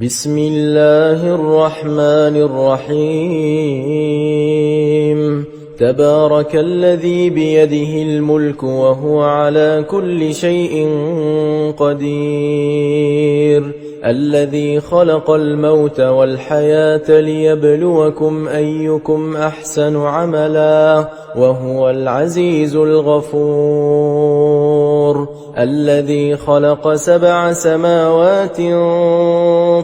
بسم الله الرحمن الرحيم تبارك الذي بيده الملك وهو على كل شيء قدير الذي خلق الموت والحياة ليبلوكم أيكم أحسن عملا وهو العزيز الغفور الذي خلق 7 سماوات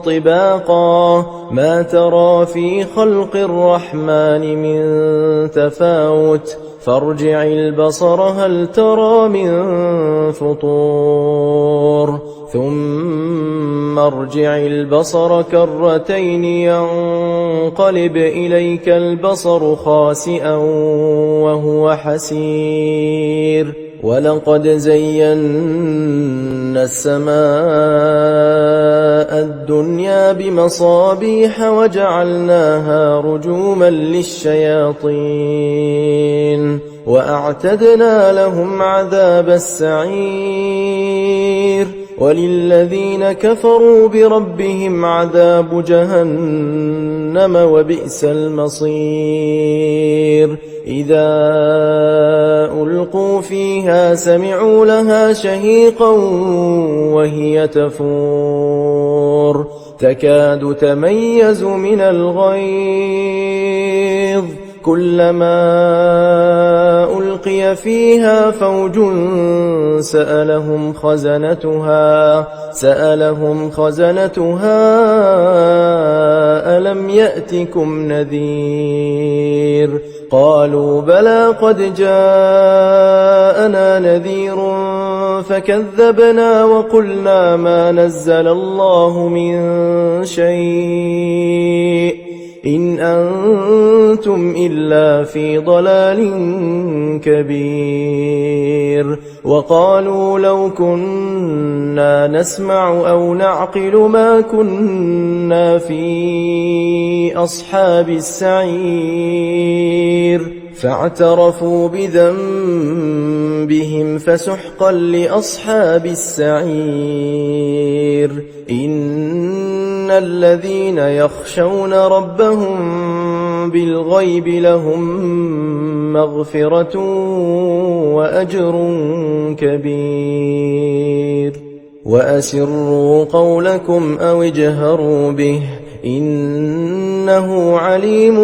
طباقا ما ترى في خلق الرحمن من تفاوت فارجع البصر هل ترى من فطور ثم ارجع البصر كرتين ينقلب إليك البصر خاسئا وهو حسير ولقد زينا السماء الدنيا بمصابيح وجعلناها رجوما للشياطين وأعتدنا لهم عذاب السعير وللذين كفروا بربهم عذاب جهنم وبئس المصير إذا ألقوا فيها سمعوا لها شهيقا وهي تفور تكاد تميز من الغيظ كلما ألقي فيها فوج سألهم خزنتها ألم يأتكم نذير قالوا بلى قد جاءنا نذير فكذبنا وقلنا ما نزل الله من شيء إن أنتم إلا في ضلال كبير وقالوا لو كنا نسمع أو نعقل ما كنا في أصحاب السعير فاعترفوا بذنبهم فسحقا لأصحاب السعير إن الذين يخشون ربهم بالغيب لهم مغفرة وأجر كبير وأسروا قولكم أو اجهروا به إنه عليم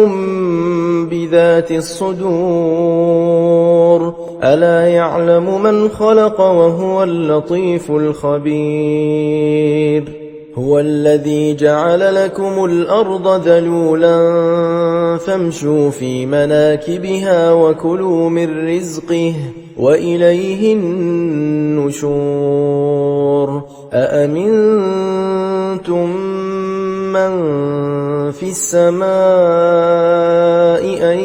بذات الصدور ألا يعلم من خلق وهو اللطيف الخبير هو الذي جعل لكم الأرض ذلولا فامشوا في مناكبها وكلوا من رزقه وإليه النشور أأمنتم من في السماء أن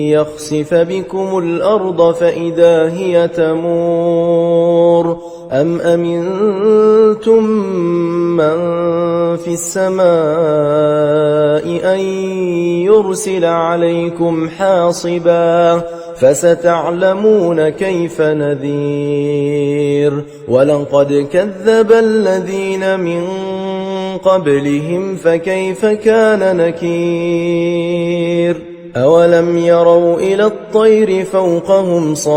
يخسف بكم الأرض فإذا هي تمور أم أمنتم من في السماء أن يرسل عليكم حاصبا فستعلمون كيف نذير ولقد كذب الذين من قبلهم فكيف كان نكير أولم يروا إلى الطير فوقهم صافات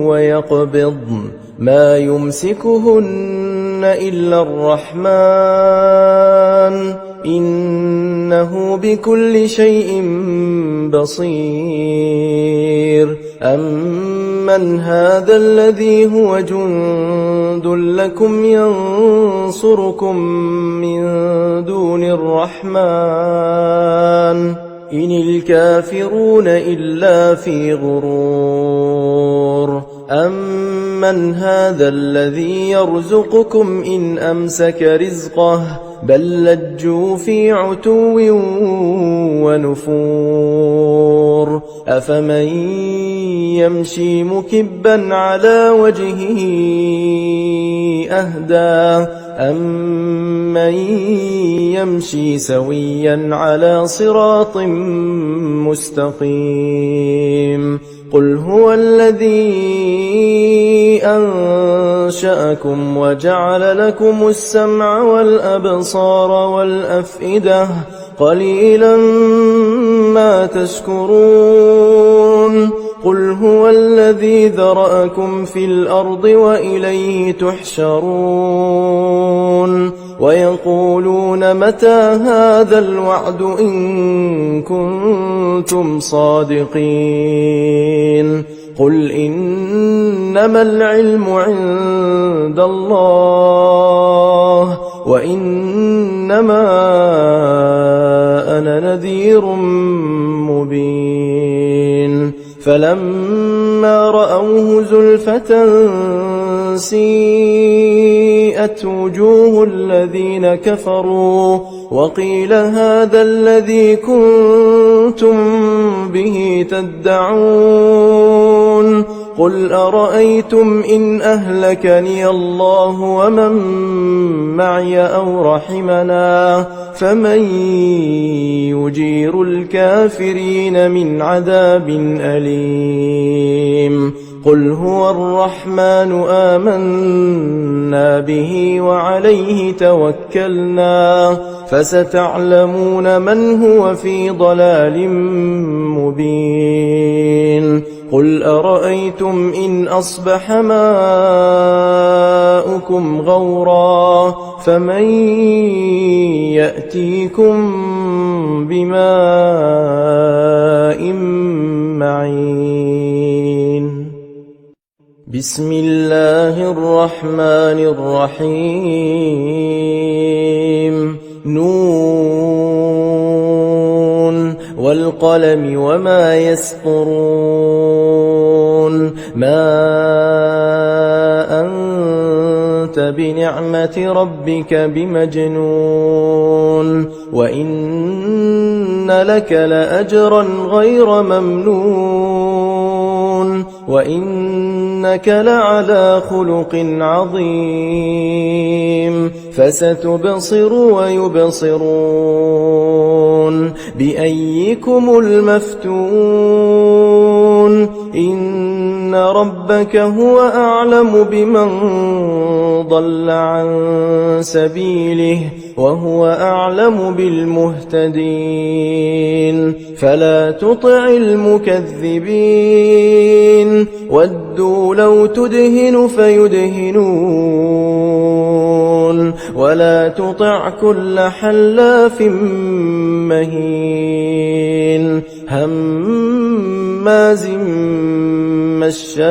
ويقبضن ما يمسكهن إلا الرحمن إنه بكل شيء بصير أمن هذا الذي هو جند لكم ينصركم من دون الرحمن إن الكافرون إلا في غرور أمن هذا الذي يرزقكم إن أمسك رزقه بل لجوا في عتو ونفور أفمن يمشي مكبا على وجهه أهدى أمن يمشي سويا على صراط مستقيم قل هو الذي أنشأكم وجعل لكم السمع والأبصار والأفئدة قليلا ما تشكرون قل هو الذي ذرأكم في الأرض وإليه تحشرون ويقولون متى هذا الوعد إن كنتم صادقين قل إنما العلم عند الله وإنما أنا نذير مبين فلما رأوه زلفة سيئت وجوه الذين كفروا وقيل هذا الذي كنتم به تدعون قل أرأيتم إن أهلكني الله ومن معي أو رحمنا فمن يجير الكافرين من عذاب أليم قل هو الرحمن آمنا به وعليه توكلنا فستعلمون من هو في ضلال مبين قل أرأيتم إن أصبح ماؤكم غورا فمن يأتيكم بماء معين بسم الله الرحمن الرحيم نون والقلم وما يسطرون ما أنت بنعمة ربك بمجنون وإن لك لأجرا غير ممنون وإنك لعلى خلق عظيم فستبصر ويبصرون بأيكم المفتون إن ربك هو أعلم بمن ضل عن سبيله وهو أعلم بالمهتدين فلا تطع المكذبين ودوا لو تدهن فيدهنون ولا تطع كل حلاف مهين هماز مشاء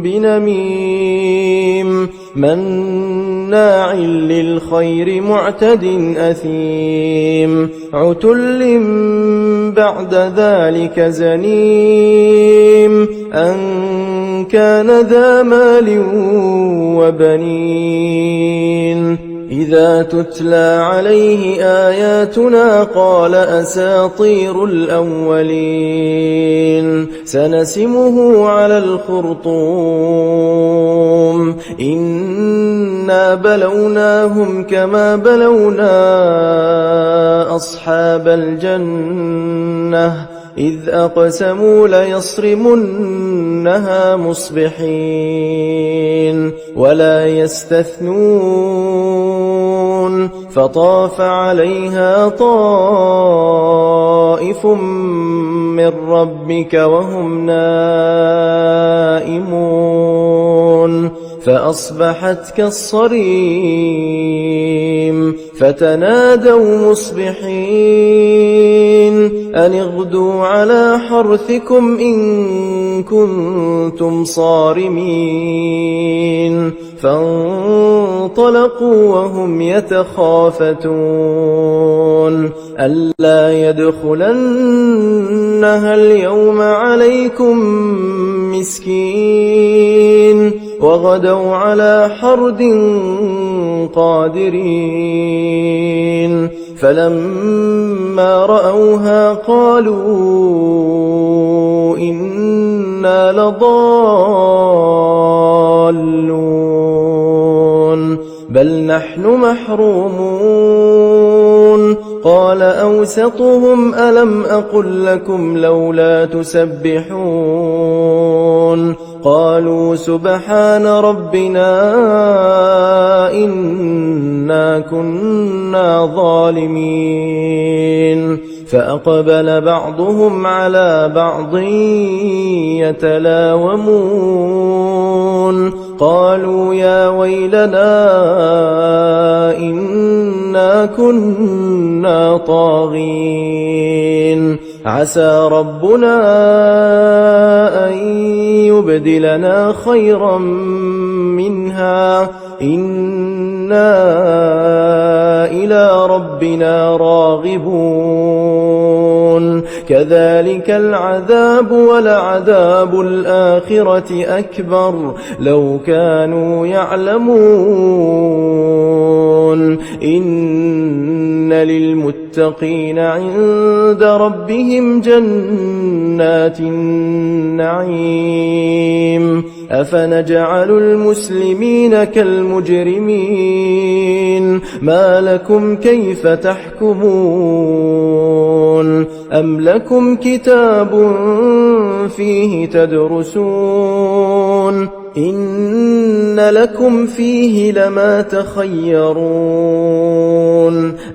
بنميم مناع للخير معتد أثيم عتل بعد ذلك زنيم أن كان ذا مال وبنين إذا تتلى عليه آياتنا قال أساطير الأولين سنسمه على الخرطوم إنا بلوناهم كما بلونا أصحاب الجنة إذ أقسموا ليصرمنها مصبحين ولا يستثنون فطاف عليها طائف من ربك وهم نائمون فأصبحت كالصريم فتنادوا مصبحين أن اغدوا على حرثكم إن كنتم صارمين فانطلقوا وهم يتخافتون ألا يدخلنها اليوم عليكم مسكين وغدوا على حرد قادرين فلما رأوها قالوا إنا لضالون بل نحن محرومون قال أوسطهم ألم أقل لكم لولا تسبحون قالوا سبحان ربنا إنا كنا ظالمين فأقبل بعضهم على بعض يتلاومون قالوا يا ويلنا إنا كنا طاغين عسى ربنا أن يبدلنا خيرا منها إنا إلى ربنا راغبون كذلك العذاب ولعذاب الآخرة أكبر لو كانوا يعلمون إن للمتقين عند ربهم جنات النعيم أفنجعل المسلمين كالمجرمين ما لكم كيف تحكمون أم لكم كتاب فيه تدرسون إن لكم فيه لما تخيرون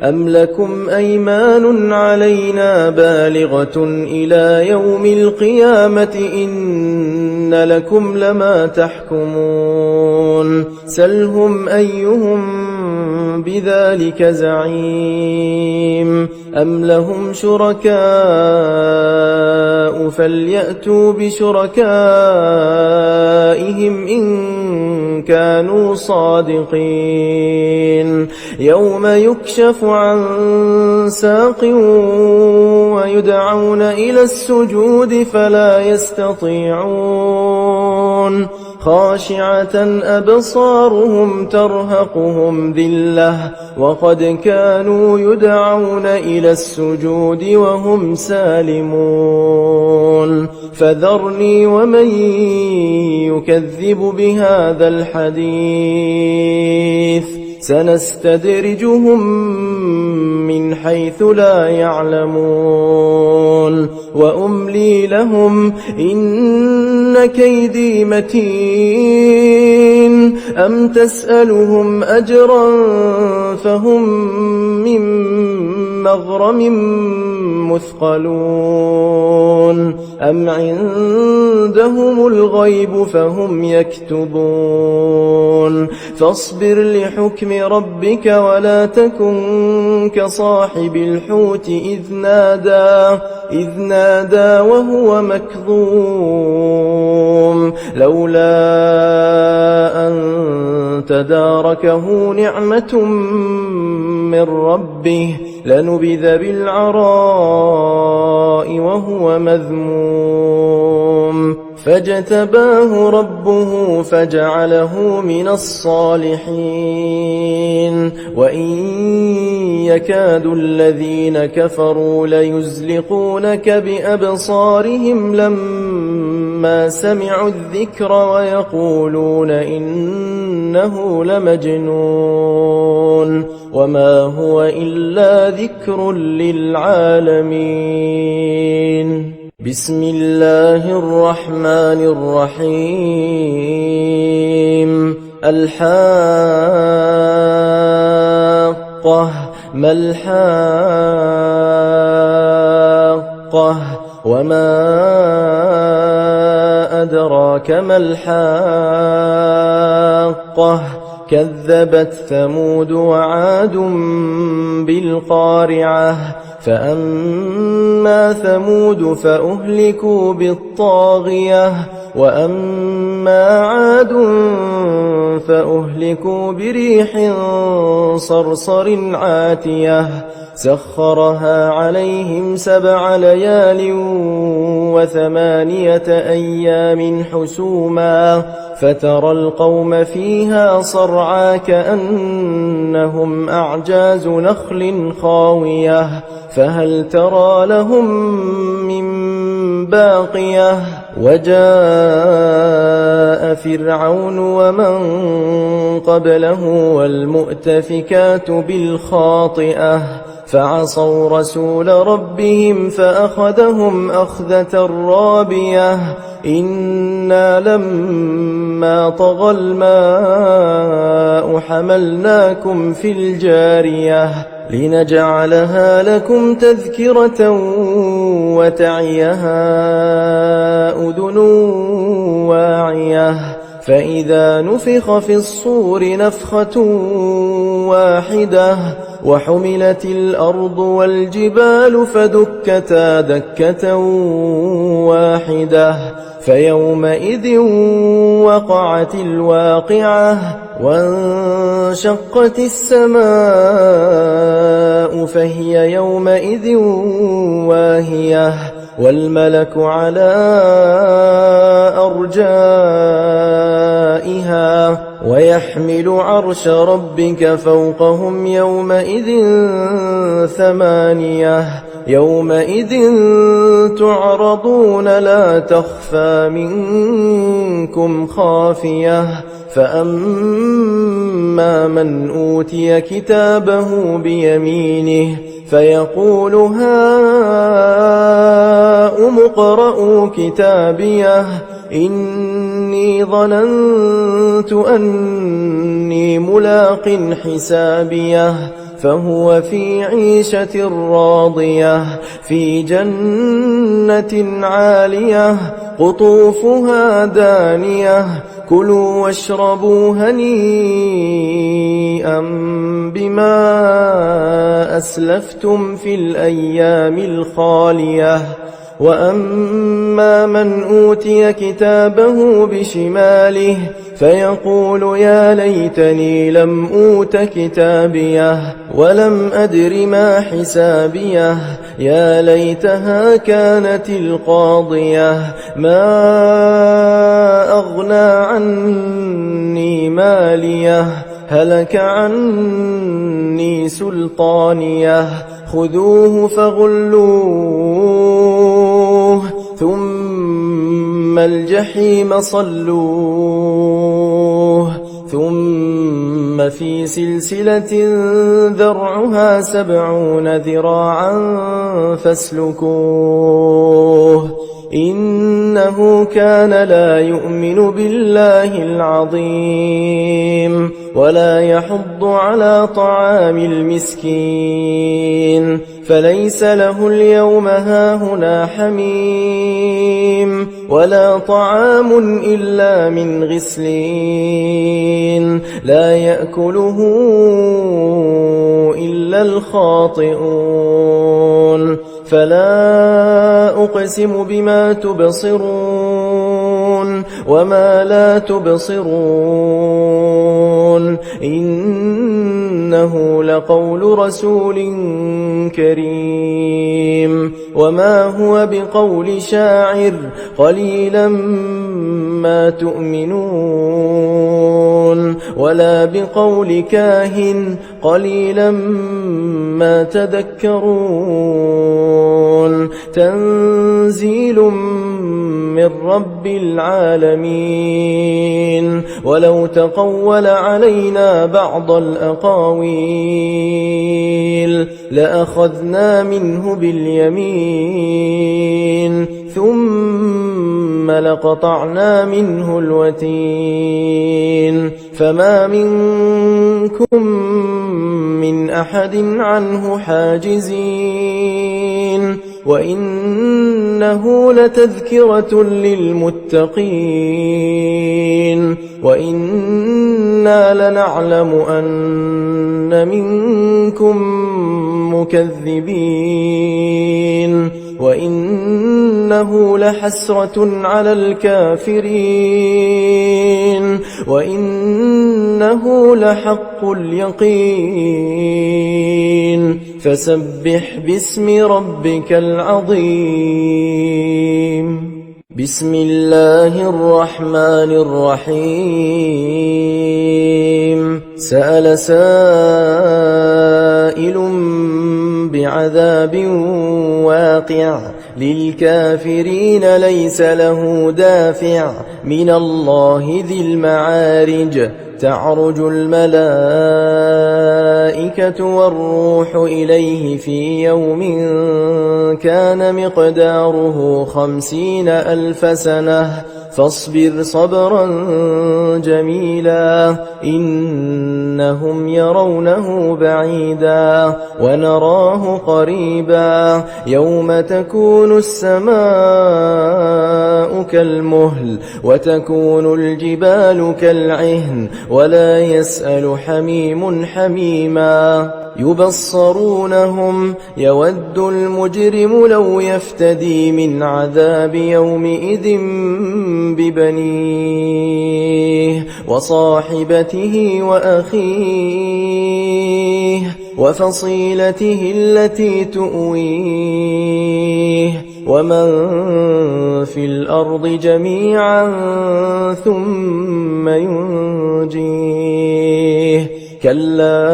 أم لكم أيمان علينا بالغة إلى يوم القيامة إن لكم لما تحكمون سلهم أيهم بذلك زعيم أم لهم شركاء فليأتوا بشركائهم إن كانوا صادقين يوم يكشف عن ساق ويدعون إلى السجود فلا يستطيعون خاشعة أبصارهم ترهقهم ذلة وقد كانوا يدعون إلى السجود وهم سالمون فذرني ومن يكذب بهذا الحديث سنستدرجهم من حيث لا يعلمون وأملي لهم إن كيدي متين أم تسألهم أجرا فهم من مغرم مثقلون أم عندهم الغيب فهم يكتبون فاصبر لحكم ربك ولا تكن كصاحب الحوت إذ نادى وهو مكظوم لولا أن تداركه نعمة من ربه لنبذ بالعراء وهو مذموم فاجتباه ربه فجعله من الصالحين وإن يكاد الذين كفروا ليزلقونك بأبصارهم لما سمعوا الذكر ويقولون إنه لمجنون وما هو إلا ذكر للعالمين بسم الله الرحمن الرحيم الحاقة ما الحاقة وما أدراك ما الحاقة كذبت ثمود وعاد بالقارعة فأما ثمود فأهلكوا بالطاغية وأما عاد فأهلكوا بريح صرصر عاتية سخرها عليهم 7 ليال و8 أيام حسوما فترى القوم فيها صرعى كأنهم أعجاز نخل خاوية فهل ترى لهم من باقية وجاء فرعون ومن قبله والمؤتفكات بالخاطئة فعصوا رسول ربهم فأخذهم أخذة رابية إنا لما طغى الماء حملناكم في الجارية لنجعلها لكم تذكرة وتعيها أذن واعية فإذا نفخ في الصور نفخة واحدة وحملت الأرض والجبال فدكتا دكة واحدة فيومئذ وقعت الواقعة وانشقت السماء فهي يومئذ واهية والملك على أرجائها ويحمل عرش ربك فوقهم يومئذ ثمانية يومئذ تعرضون لا تخفى منكم خافية فأما من أوتي كتابه بيمينه فيقول هاؤم اقرءوا كتابيه إني ظننت أني ملاق حسابيه فهو في عيشة راضية في جنة عالية قطوفها دانية كلوا واشربوا هنيئا بما أسلفتم في الأيام الخالية وأما من أوتي كتابه بشماله فيقول يا ليتني لم أوت كتابيه ولم أدر ما حسابيه يا ليتها كانت القاضية ما أغنى عني ماليه هلك عني سلطانيه خذوه فغلوه ثم الجحيم صلوه ثم في سلسلة ذرعها 70 ذراعا فاسلكوه إنه كان لا يؤمن بالله العظيم ولا يحض على طعام المسكين فليس له اليوم هاهنا حميم ولا طعام إلا من غسلين لا يأكله إلا الخاطئون فلا أقسم بما تبصرون وما لا تبصرون إنه لقول رسول كريم وما هو بقول شاعر قليلا ما تؤمنون ولا بقول كاهن قليلا ما تذكرون تنزيل من رب العالمين ولو تقول علينا بعض الأقاويل لأخذنا منه باليمين ثم لقطعنا منه الوتين فما منكم من أحد عنه حاجزين وإنه لتذكرة للمتقين وإنا لنعلم أن منكم مكذبين وإنه لحسرة على الكافرين وإنه لحق اليقين فسبح باسم ربك العظيم بسم الله الرحمن الرحيم سأل سائل بعذاب واقع للكافرين ليس له دافع من الله ذي المعارج تعرج الملائكة والروح إليه في يوم كان مقداره 50,000 سنة فاصبر صبرا جميلا إنهم يرونه بعيدا ونراه قريبا يوم تكون السماء كالمهل وتكون الجبال كالعهن ولا يسأل حميم حميما يبصرونهم يود المجرم لو يفتدي من عذاب يومئذ ببنيه وصاحبته وأخيه وفصيلته التي تؤويه ومن في الأرض جميعا ثم ينجيه كلا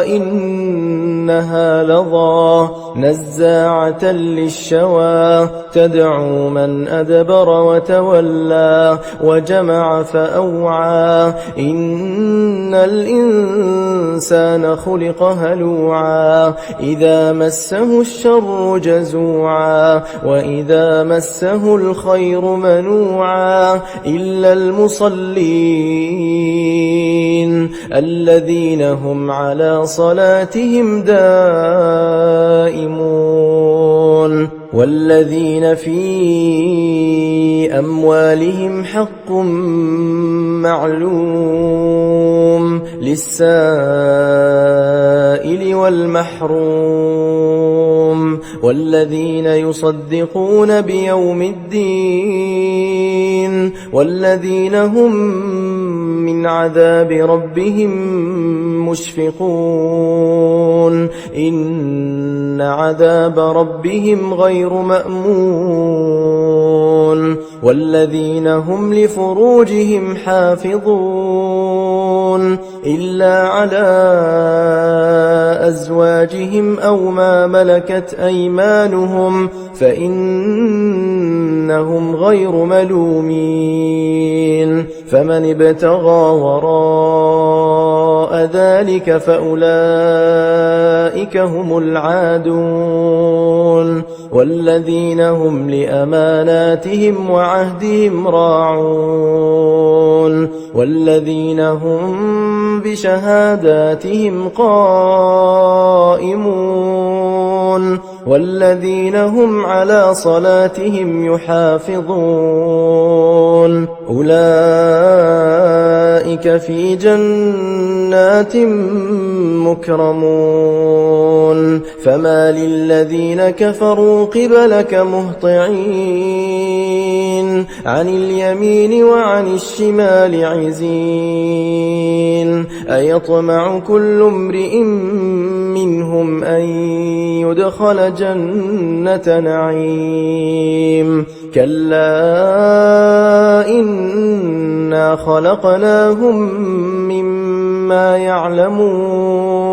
إنها لظى نزاعة للشوى تدعو من أدبر وتولى وجمع فأوعى إن الإنسان خلق هلوعا إذا مسه الشر جزوعا وإذا مسه الخير منوعا إلا المصلين الذين هم على صلاتهم دائمون والذين في أموالهم حق معلوم للسائل والمحروم والذين يصدقون بيوم الدين والذين هم من عذاب ربهم مشفقون إن عذاب ربهم غير مأمون والذين هم لفروجهم حافظون إلا على أزواجهم أو ما ملكت أيمانهم فإنهم غير ملومين فمن ابتغى وراء ذلك فأولئك هم العادون والذين هم لأماناتهم وعهدهم راعون والذين هم بشهاداتهم قائمون والذين هم على صلاتهم يحافظون أولئك في جنات مكرمون فما للذين كفروا قبلك مهطعين عن اليمين وعن الشمال عزين أيطمع كل امرئ منهم أن يدخل جنة نعيم كلا إنا خلقناهم مما يعلمون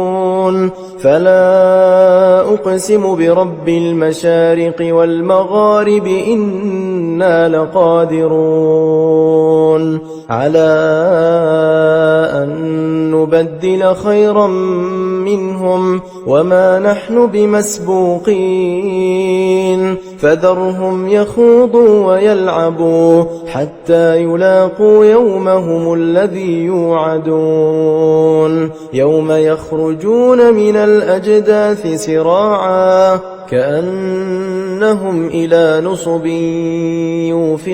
فلا أقسم برب المشارق والمغارب إنا لقادرون على أن نبدل خيرا منهم وما نحن بمسبوقين فذرهم يخوضوا ويلعبوا حتى يلاقوا يومهم الذي يوعدون يوم يخرجون من الأجداث سراعا كأنهم إلى نصب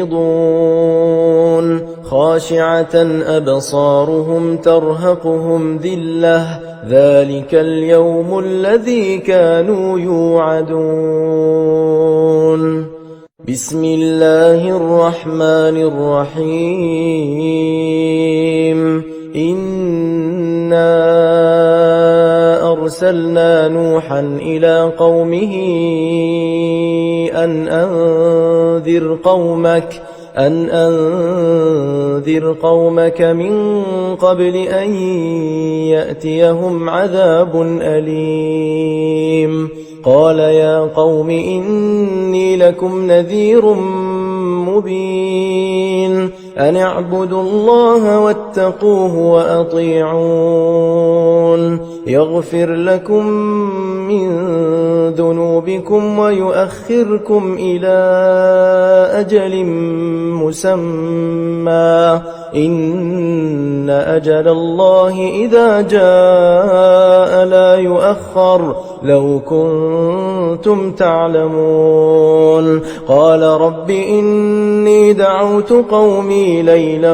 يوفضون خاشعة أبصارهم ترهقهم ذلة ذلك اليوم الذي كانوا يوعدون بسم الله الرحمن الرحيم إنا أرسلنا نوحا إلى قومه أن أنذر وأنذر قومك من قبل أن يأتيهم عذاب أليم قال يا قوم إني لكم نذير مبين أن اعبدوا الله واتقوه وأطيعون يغفر لكم من ذنوبكم ويؤخركم إلى أجل مسمى إن أجل الله إذا جاء لا يؤخر لو كنتم تعلمون قال رب إني دعوت قومي ليلا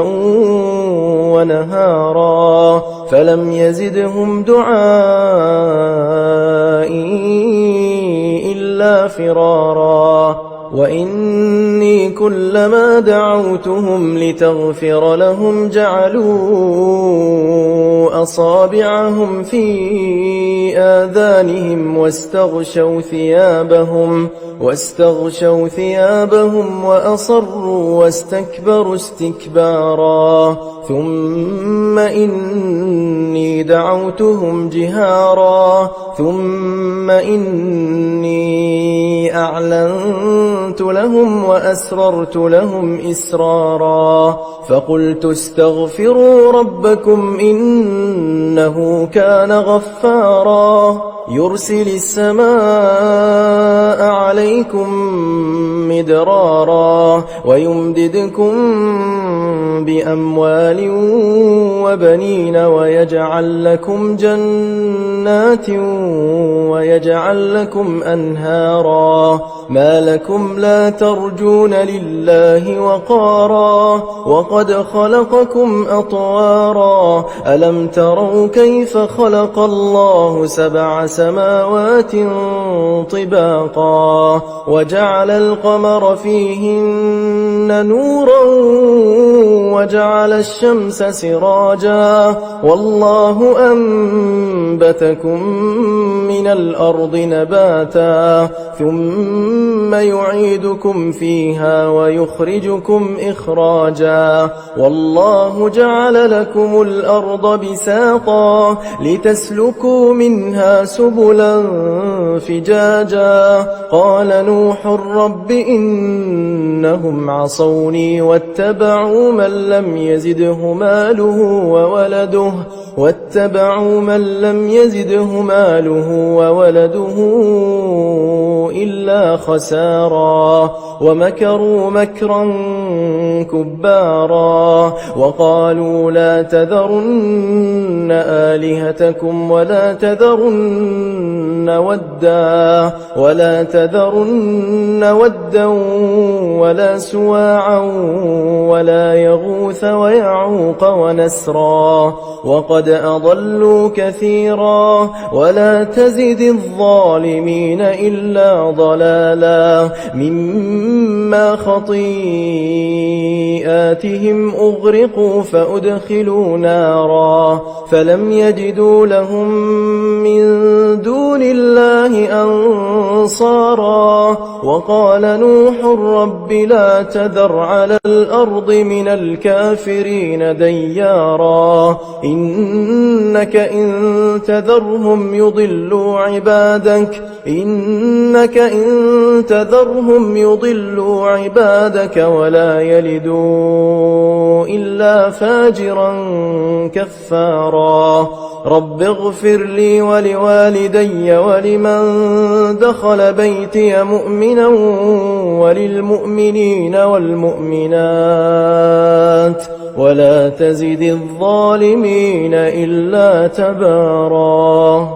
ونهارا فلم يزدهم دعائي إلا فرارا وإني كلما دعوتهم لتغفر لهم جعلوا أصابعهم في آذانهم واستغشوا ثيابهم وأصروا واستكبروا استكبارا ثم إني دعوتهم جهارا ثم إني أعلنت لهم وأسررت لهم إسرارا فقلت استغفروا ربكم إنه كان غفارا يرسل السماء عليكم مدرارا ويمددكم بأموال وبنين ويجعل لكم جنات ويجعل لكم أنهارا ما لكم لا ترجون لله وقارا وقد خلقكم أطوارا ألم تروا كيف خلق الله 7 سماوات طباقا وجعل القمر فيهن نورا وجعل الشمس سراجا والله أنبتكم من الأرض نباتا ثم يعيدكم فيها ويخرجكم إخراجا والله جعل لكم الأرض بساطا لتسلكوا منها سبلا فجاجا قال نوح رب إنهم عصوني واتبعوا من لم يزده ماله وولده إلا خسارا ومكروا مكرا كبارا وقالوا لا تذرن آلهتكم ولا تذرن ودا ولا سواعا ولا يغوث ويعوق ونسرا وقد أضلوا كثيرا ولا تزد الظالمين إلا ضلالا مما خطيئاتهم أغرقوا فأدخلوا نارا فلم يجدوا لهم من دون الله أنصارا وقال نوح رب لا تذر على الأرض من الكافرين ديارا إنك إن تذرهم يضلوا عبادك ولا يلدوا إلا فاجرا كفارا رب اغفر لي ولوالدي ولمن دخل بيتي مؤمنا وللمؤمنين والمؤمنات ولا تزد الظالمين إلا تبارا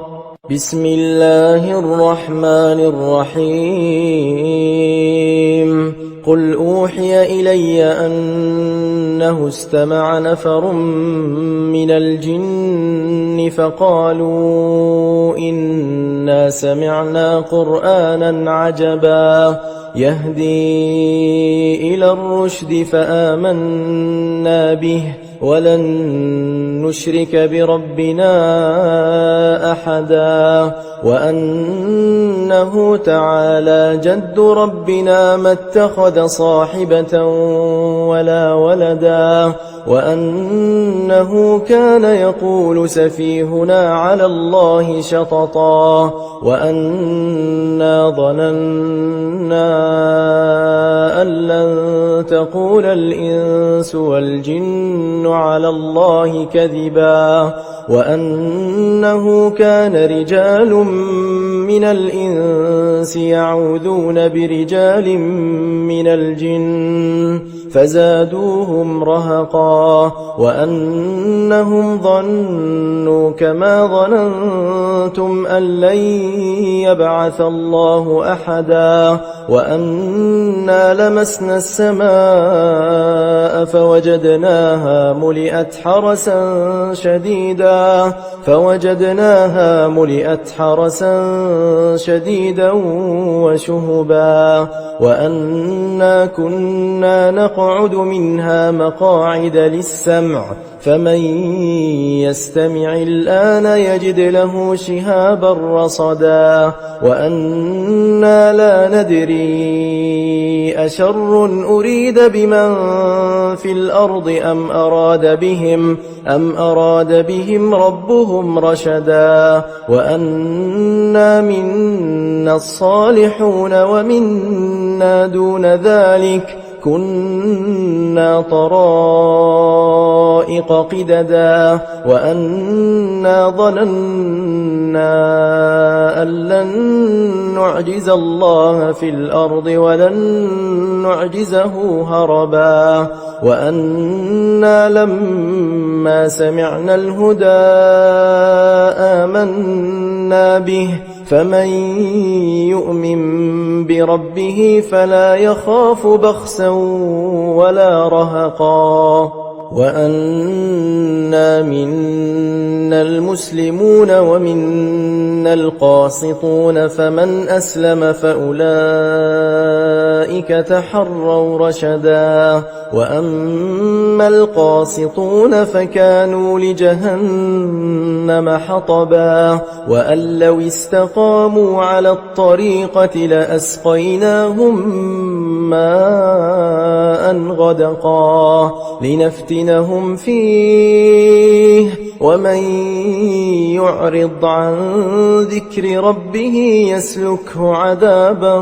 بسم الله الرحمن الرحيم قل أوحي إلي أنه استمع نفر من الجن فقالوا إنا سمعنا قرآنا عجبا يهدي إلى الرشد فآمنا به ولن نشرك بربنا أحدا وأنه تعالى جد ربنا ما اتخذ صاحبة ولا ولدا وأنه كان يقول سفيهنا على الله شططا وأنا ظننا أن لن تقول الإنس والجن على الله كذبا وأنه كان رجال من الإنس يعوذون برجال من الجن فزادوهم رهقا وأنهم ظنوا كما ظننتم أن لن يبعث الله أحدا وأنا لمسنا السماء فوجدناها ملئت حرسا شديدا وشهبا وأنا كنا نقعد منها مقاعد للسمع فمن يستمع الآن يجد له شهابا رصدا وأنا لا ندري أشر أريد بمن في الأرض أم أراد بهم ربهم رشدا وأنا منا الصالحون ومنا دون ذلك كنا طرائق قددا وأنا ظننا أن لن نعجز الله في الأرض ولن نعجزه هربا وأنا لما سمعنا الهدى آمنا به فمن يؤمن بربه فلا يخاف بخسا ولا رهقا وأنا منا المسلمون ومنا القاسطون فمن أسلم فأولئك تحروا رشدا وأما القاسطون فكانوا لجهنم حطبا وأن لو استقاموا على الطريقة لأسقيناهم ماء غدقا لنفتنهم فيه ومن يعرض عن ذكر ربه يسلكه عذابا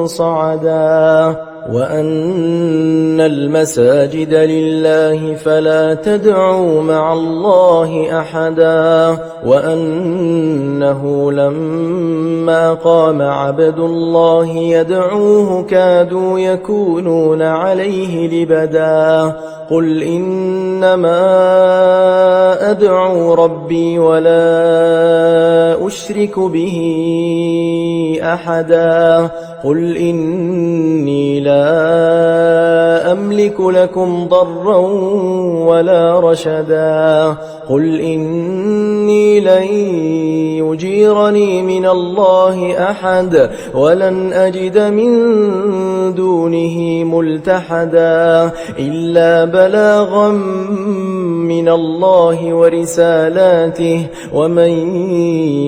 صعدا وأن المساجد لله فلا تدعوا مع الله أحدا وأنه لما قام عبد الله يدعوه كادوا يكونون عليه لبدا قل إنما أدعو ربي ولا أشرك به أحدا قل إني لا أملك لكم ضرا ولا رشدا قل إني لن يجيرني من الله أحد ولن أجد من دونه ملتحدا إلا بلاغا من الله ورسالاته ومن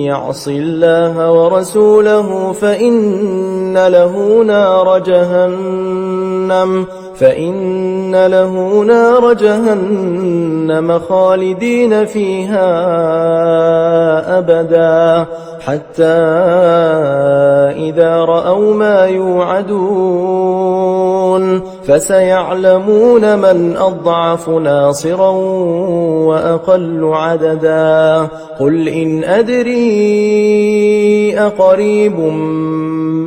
يعص الله ورسوله فإن له نار جهنم خالدين فيها أبدا حتى إذا رأوا ما يوعدون فسيعلمون من أضعف ناصرا وأقل عددا قل إن أدري أقريب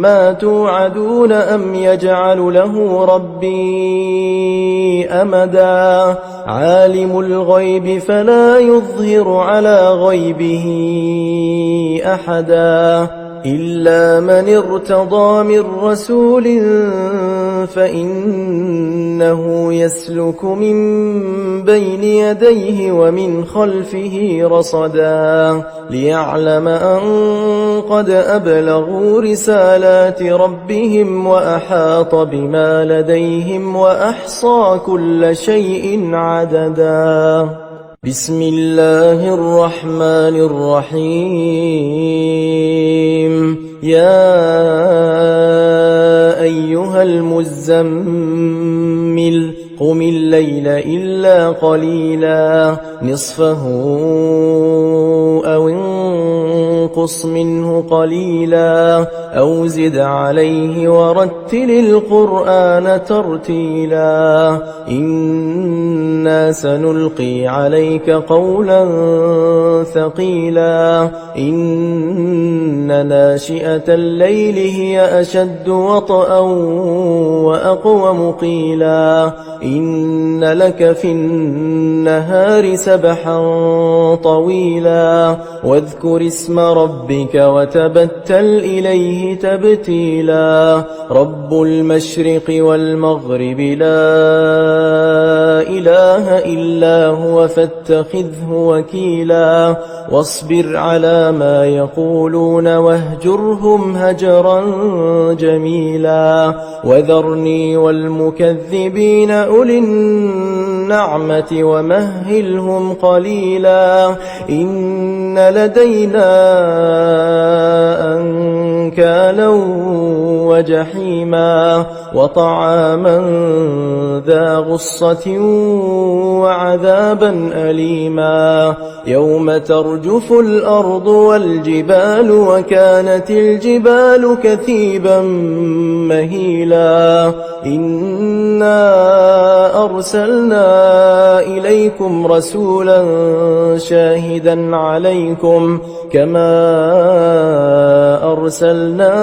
ما توعدون أم يجعل له ربي أمدا عالم الغيب فلا يظهر على غيبه أحدا إلا من ارتضى من رسول فإنه يسلك من بين يديه ومن خلفه رصدا ليعلم أن قد أبلغوا رسالات ربهم وأحاط بما لديهم وأحصى كل شيء عددا بسم الله الرحمن الرحيم يا أيها المزمل قم الليل إلا قليلا نصفه أو انقص منه قليلا أو زد عليه ورتل القرآن ترتيلا إنا سنلقي عليك قولا ثقيلا إن ناشئة الليل هي أشد وطئا وأقوم قيلا إن لك في النهار سبحا طويلا واذكر اسم ربك وتبتل إليه تبتيلا رب المشرق والمغرب لا إله إلا هو فاتخذه وكيلا واصبر على ما يقولون واهجرهم هجرا جميلا وذرني والمكذبين أولي النعمة ومهلهم قليلا إن لدينا أنكالا وجحيما وطعاما ذا غصة وعذابا أليما يوم ترجف الأرض والجبال وكانت الجبال كثيبا مهيلا إنا أرسلنا إليكم رسولا شاهدا عليكم كما أرسلنا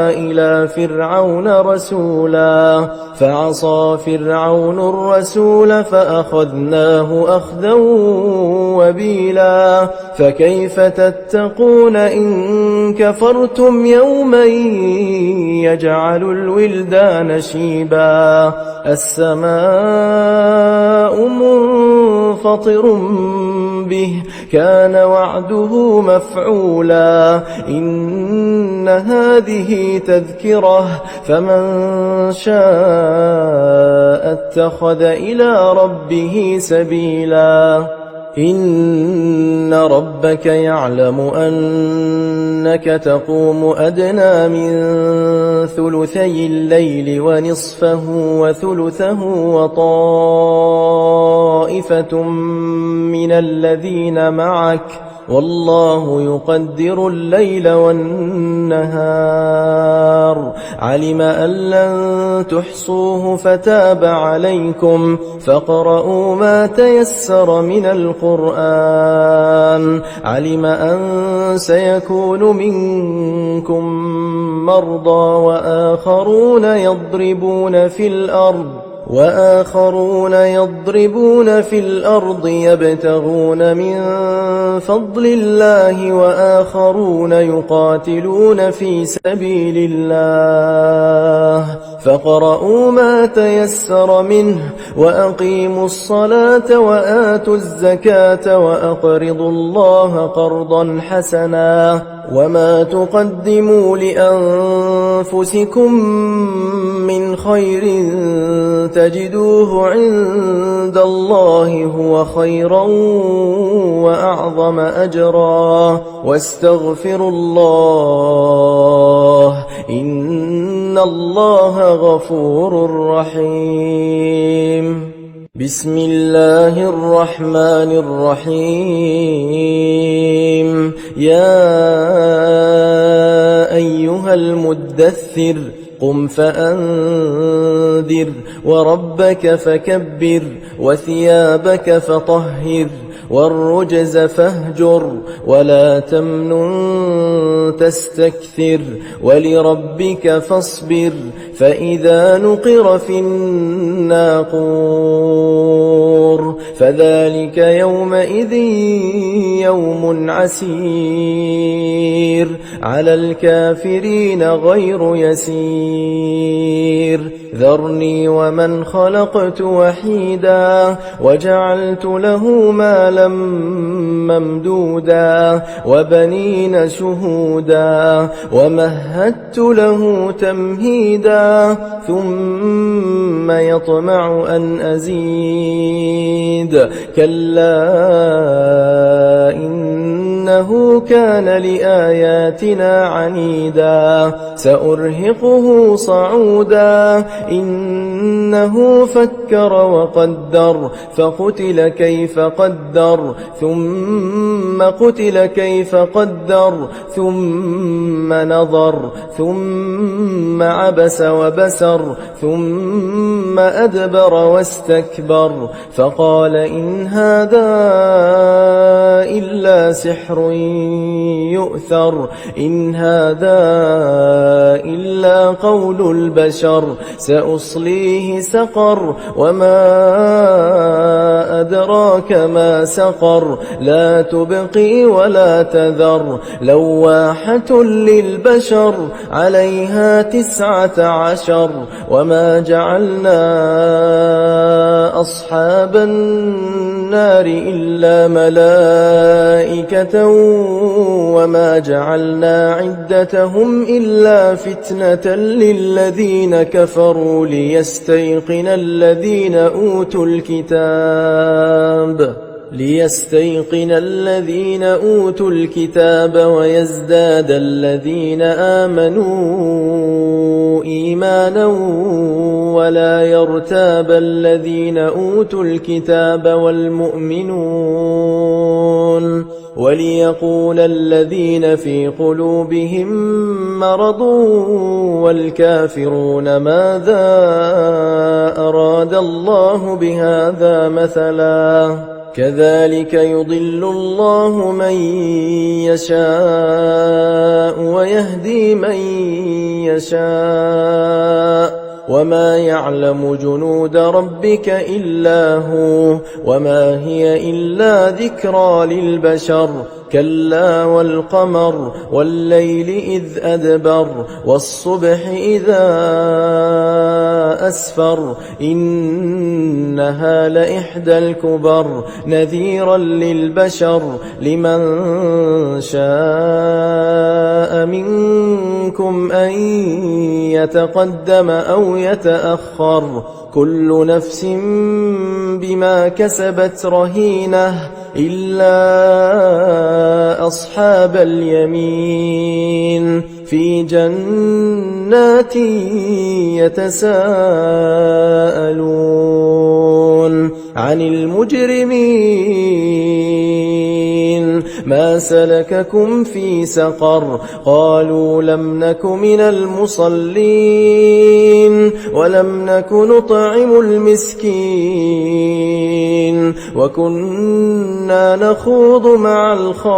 إلى فرعون رسولا فعصى فرعون الرسول فأخذناه أخذا وبيلا فكيف تتقون إن كفرتم يوما يجعل الولدان شيبا السماء منفطر به كان وعده مفعولا إن هذه تذكرة فمن شاء اتخذ إلى ربه سبيلا إن ربك يعلم أنك تقوم أدنى من ثلثي الليل ونصفه وثلثه وطائفة من الذين معك والله يقدر الليل والنهار علم أن لن تحصوه فتاب عليكم فاقرؤوا ما تيسر من القرآن علم أن سيكون منكم مرضى وآخرون يضربون في الأرض يبتغون من فضل الله وآخرون يقاتلون في سبيل الله فاقرؤوا ما تيسر منه وأقيموا الصلاة وآتوا الزكاة وأقرضوا الله قرضا حسنا وما تقدموا لأنفسكم من خير تجدوه عند الله هو خيرا وأعظم أجرا واستغفروا الله إن الله غفور رحيم بسم الله الرحمن الرحيم يا أيها المدثر قم فأنذر وربك فكبر وثيابك فطهر والرجز فاهجر ولا تمنن تستكثر ولربك فاصبر فإذا نقر في الناقور فذلك يومئذ يوم عسير على الكافرين غير يسير ذرني ومن خلقت وحيدا وجعلت له مالا ممدودا وبنين شهودا ومهدت له تمهيدا ثم يطمع أن أزيد كلا إنه إنه كان لآياتنا عنيدا سأرهقه صعودا إنه فكر وقدر فقتل كيف قدر ثم قتل كيف قدر ثم نظر ثم عبس وبسر ثم أدبر واستكبر فقال إن هذا إلا سحر يؤثر إن هذا إلا قول البشر سأصليه سقر وما أدراك ما سقر لا تبقي ولا تذر لواحة للبشر عليها 19 وما جعلنا أصحاب النار إلا ملائكة وما جعلنا عدتهم إلا فتنة للذين كفروا ليستيقن الذين أوتوا الكتاب ويزداد الذين آمنوا إيمانا ولا يرتاب الذين أوتوا الكتاب والمؤمنون وليقول الذين في قلوبهم مرض والكافرون ماذا أراد الله بهذا مثلا كذلك يضل الله من يشاء ويهدي من يشاء وما يعلم جنود ربك إلا هو وما هي إلا ذكرى للبشر كلا والقمر والليل إذ أدبر والصبح إذا أسفر إنها لإحدى الكبر نذيرا للبشر لمن شاء منكم أن يتقدم أو يتأخر كل نفس بما كسبت رهينة إلا أصحاب اليمين في جنات يتساءلون عن المجرمين ما سلككم في سقر قالوا لم نك من المصلين ولم نك نطعم المسكين وكنا نخوض مع الخائضين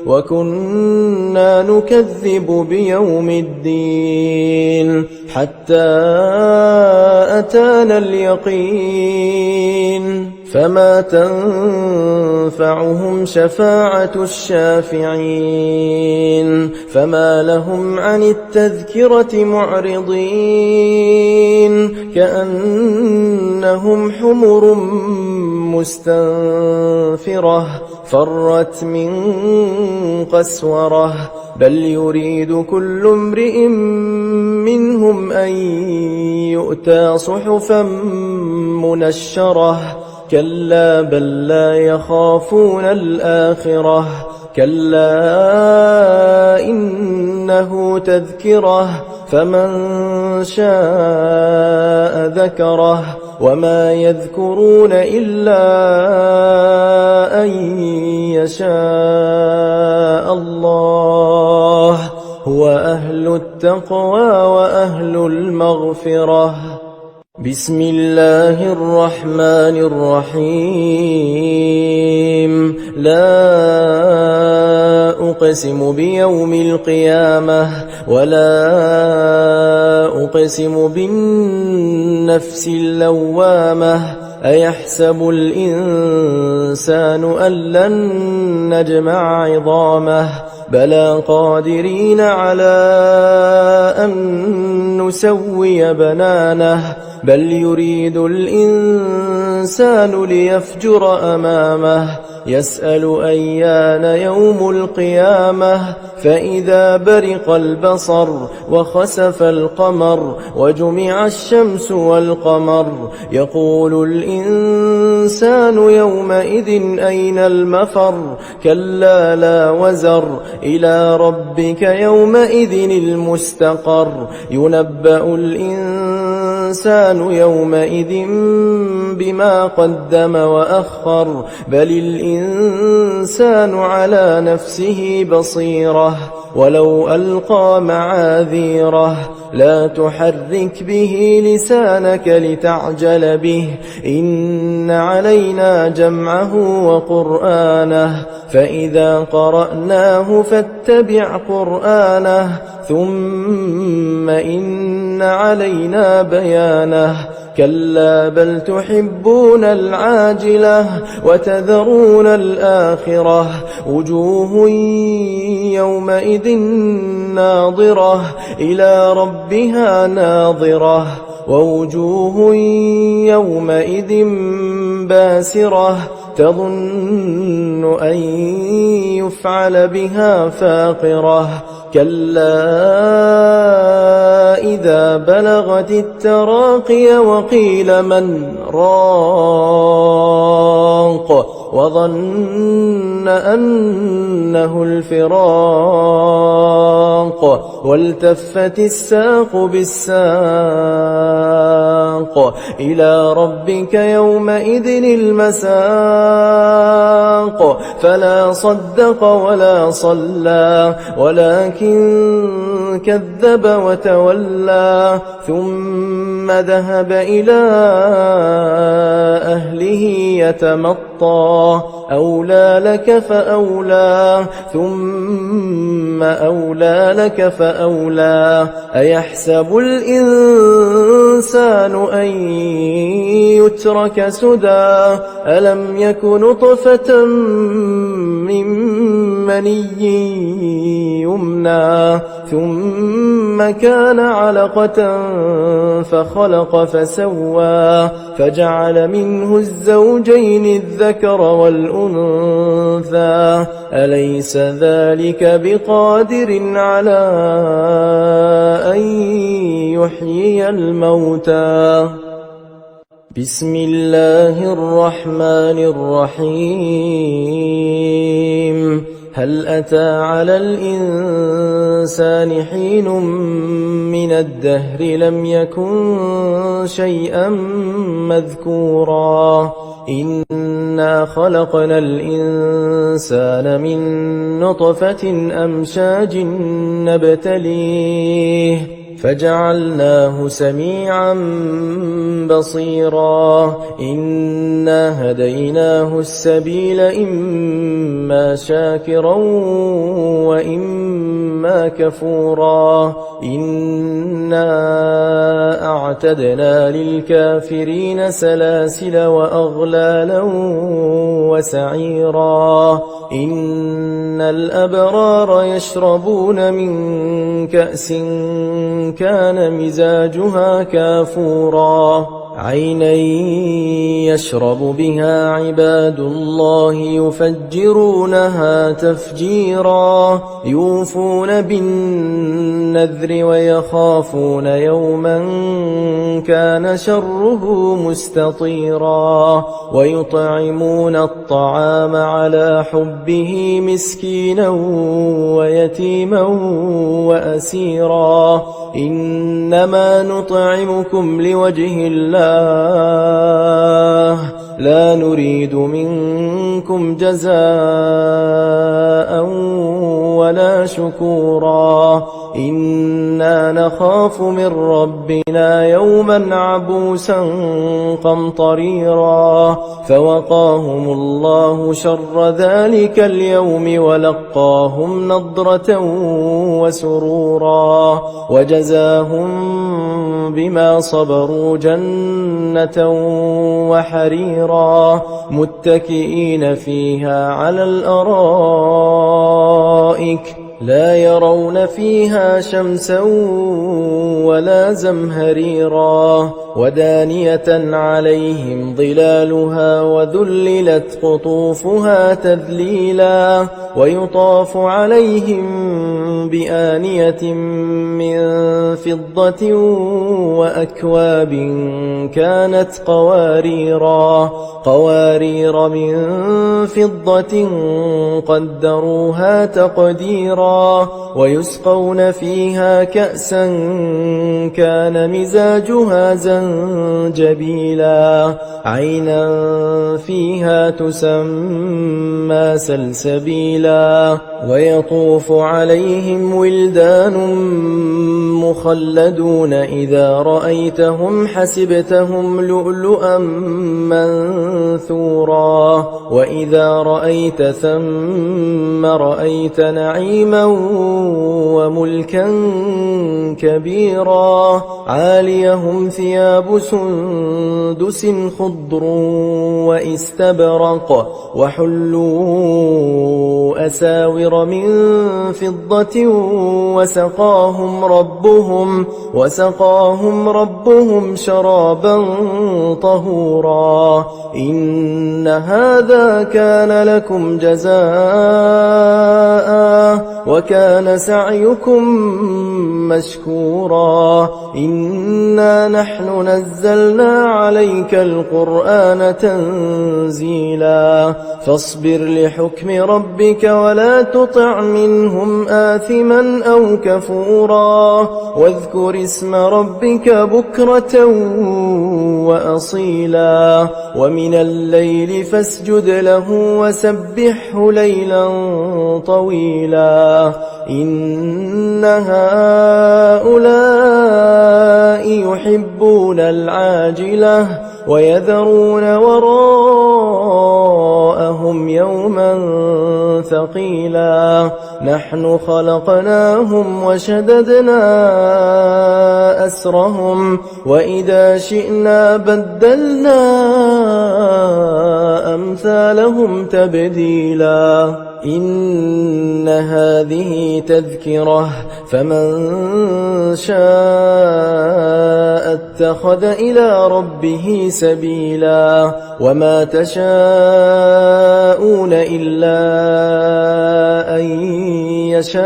وكنا نكذب بيوم الدين حتى أتانا اليقين فما تنفعهم شفاعة الشافعين فما لهم عن التذكرة معرضين كأنهم حمر مستنفرة فرت من قسورة بل يريد كل امرئ منهم أن يؤتى صحفا منشرة كلا بل لا يخافون الآخرة كلا إنه تذكرة فمن شاء ذكره وما يذكرون إلا أن يشاء الله هو أهل التقوى وأهل المغفرة بسم الله الرحمن الرحيم لا أقسم بيوم القيامة ولا أقسم بالنفس اللوامة أيحسب الإنسان أن لن نجمع عظامه بلى قادرين على أن نسوي بنانه بل يريد الإنسان ليفجر أمامه يسأل أيان يوم القيامة فإذا برق البصر وخسف القمر وجمع الشمس والقمر يقول الإنسان يومئذ أين المفر كلا لا وزر إلى ربك يومئذ المستقر ينبأ الإنسان يومئذ بما قدم وأخر بل الإنسان على نفسه بصيرة ولو ألقى معاذيره لا تحرك به لسانك لتعجل به إن علينا جمعه وقرآنه فإذا قرأناه فاتبع قرآنه ثم إن علينا بيانه كلا بل تحبون العاجلة وتذرون الآخرة وجوه يومئذ ناظرة إلى ربها ناظرة ووجوه يومئذ باسرة تظن أن يفعل بها فاقرة كلا إذا بلغت التراقي وقيل من راق وظن أنه الفراق والتفت الساق بالساق إلى ربك يومئذ المساق فلا صدق ولا صلى ولكن كذب وتولى ثم ذهب إلى أهله يتمطى أولى لك فأولى ثم أولى لك فأولى أيحسب الإنسان أن يترك سدى ألم يك نطفة من مني يمنى ثم كان علقة فخلق فسوى فجعل منه الزوجين الذكر والأنثى أليس ذلك بقادر على أن يحيي الموتى بسم الله الرحمن الرحيم هل أتى على الإنسان حين من الدهر لم يكن شيئا مذكورا إنا خلقنا الإنسان من نطفة أمشاج نبتليه فجعلناه سميعا بصيرا إنا هديناه السبيل إما شاكرا وإما كفورا إنا أعتدنا للكافرين سلاسل وأغلالا وسعيرا إن الأبرار يشربون من كأس كان مزاجها كافورا عينا يشرب بها عباد الله يفجرونها تفجيرا يوفون بالنذر ويخافون يوما كان شره مستطيرا ويطعمون الطعام على حبه مسكينا ويتيما وأسيرا إنما نطعمكم لوجه الله لا نريد منكم جزاء ولا شكورا إنا نخاف من ربنا يوما عبوسا قمطريرا فوقاهم الله شر ذلك اليوم ولقاهم نضرة وسرورا وجزاهم بما صبروا جنة وحريرا متكئين فيها على الأرائك لا يرون فيها شمسا ولا زمهريرا ودانية عليهم ظلالها وذللت قطوفها تذليلا ويطاف عليهم بآنية من فضة وأكواب كانت قوارير من فضة قدروها تقديرا ويسقون فيها كأسا كان مزاجها زنجبيلا عينا فيها تسمى سلسبيلا ويطوف عليهم ولدان مخلدون إذا رأيتهم حسبتهم لؤلؤا منثورا وإذا رأيت ثم رأيت نعيما وملكا كبيرا عاليهم ثياب سندس خضر واستبرق وحلوا أساور من فضة وسقاهم ربهم شرابا طهورا إن هذا كان لكم جزاء وكان سعيكم مشكورا إنا نحن نزلنا عليك القرآن تنزيلا فاصبر لحكم ربك ولا تطع منهم آثما أو كفورا واذكر اسم ربك بكرة وأصيلا ومن الليل فاسجد له وسبحه ليلا طويلا إن هؤلاء يحبون العاجلة ويذرون وراءهم يوما ثقيلا نحن خلقناهم وشددنا أسرهم وإذا شئنا بدلنا أمثالهم تبديلا إن هذه تذكرة فمن شاء اتخذ إلى ربه سبيلا وما تشاءون إلا أن يشاء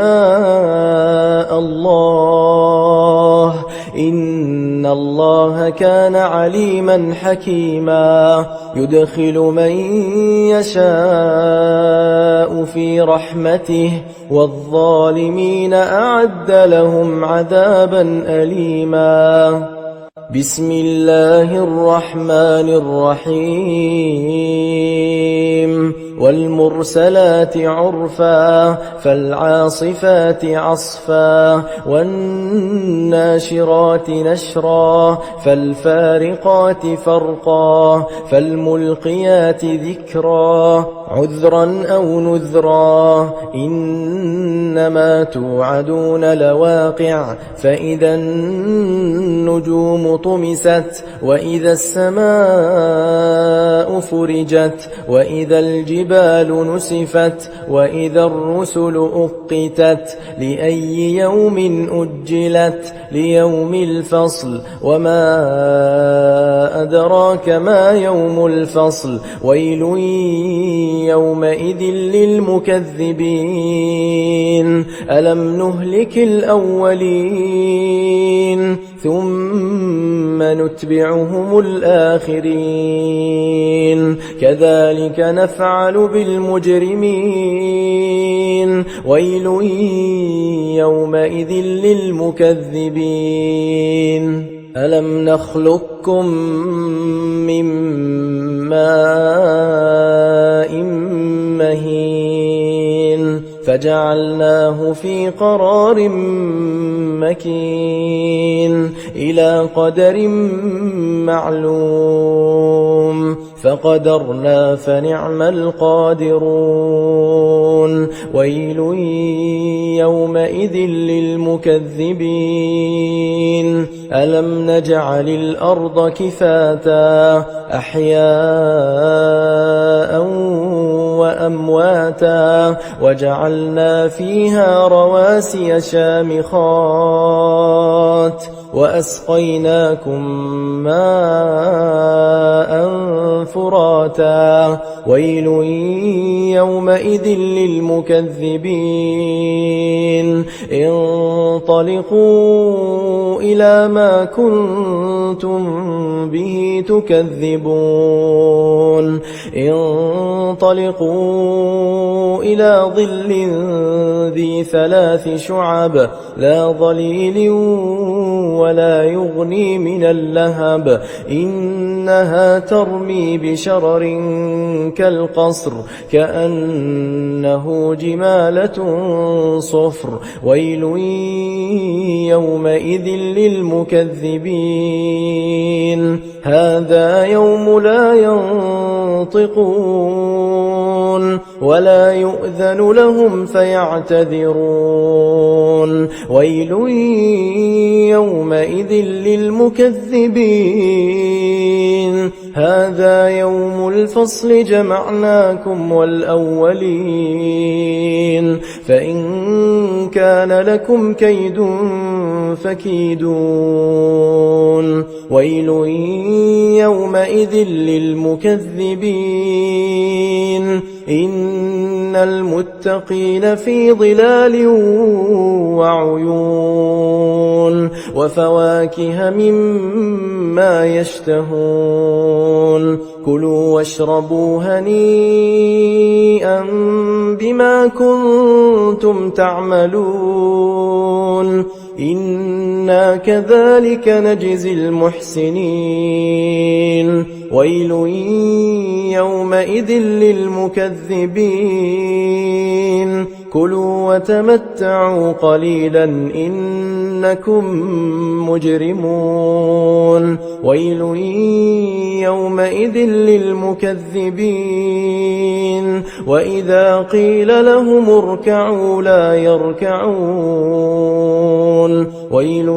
الله إن الله كان عليما حكيما يدخل من يشاء في رحمته والظالمين أعد لهم عذابا أليما بسم الله الرحمن الرحيم والمرسلات عرفا فالعاصفات عصفا والناشرات نشرا فالفارقات فرقا فالملقيات ذكرا عذرا أو نذرا إنما توعدون لواقع فإذا النجوم طمست وإذا السماء فرجت وإذا الجبال نسفت وإذا الرسل أقتت لأي يوم أجلت ليوم الفصل وما أدراك ما يوم الفصل ويل يومئذ للمكذبين ألم نهلك الأولين ثم نتبعهم الآخرين كذلك نفعل بالمجرمين ويل يومئذ للمكذبين ألم نخلقكم من ماء مهين فجعلناه في قرار مكين إلى قدر معلوم فقدرنا فنعم القادرون ويل يومئذ للمكذبين ألم نجعل الأرض كفاتا أحياء وأمواتا وجعلنا فيها رواسي شامخات والحجارات وأسقيناكم ماء فراتا ويل يومئذ للمكذبين انطلقوا إلى ما كنتم به تكذبون انطلقوا إلى ظل ذي 3 شعب لا ظليل ولا يغني من اللهب إنها ترمي بشرر كالقصر كأنه جمالة صفر ويل يومئذ للمكذبين هذا يوم لا ينطقون ولا يؤذن لهم فيعتذرون ويل يومئذ للمكذبين هذا يوم الفصل جمعناكم والأولين فإن كان لكم كيد فكيدون ويل يومئذ للمكذبين إن المتقين في ظلال وعيون وفواكه مما يشتهون كلوا واشربوا هنيئا بما كنتم تعملون إنا كذلك نجزي المحسنين ويل يومئذ للمكذبين كلوا وتمتعوا قليلا إنكم مجرمون ويل يومئذ للمكذبين وإذا قيل لهم اركعوا لا يركعون ويل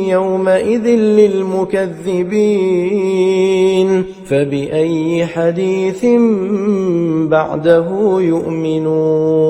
يومئذ للمكذبين فبأي حديث بعده يؤمنون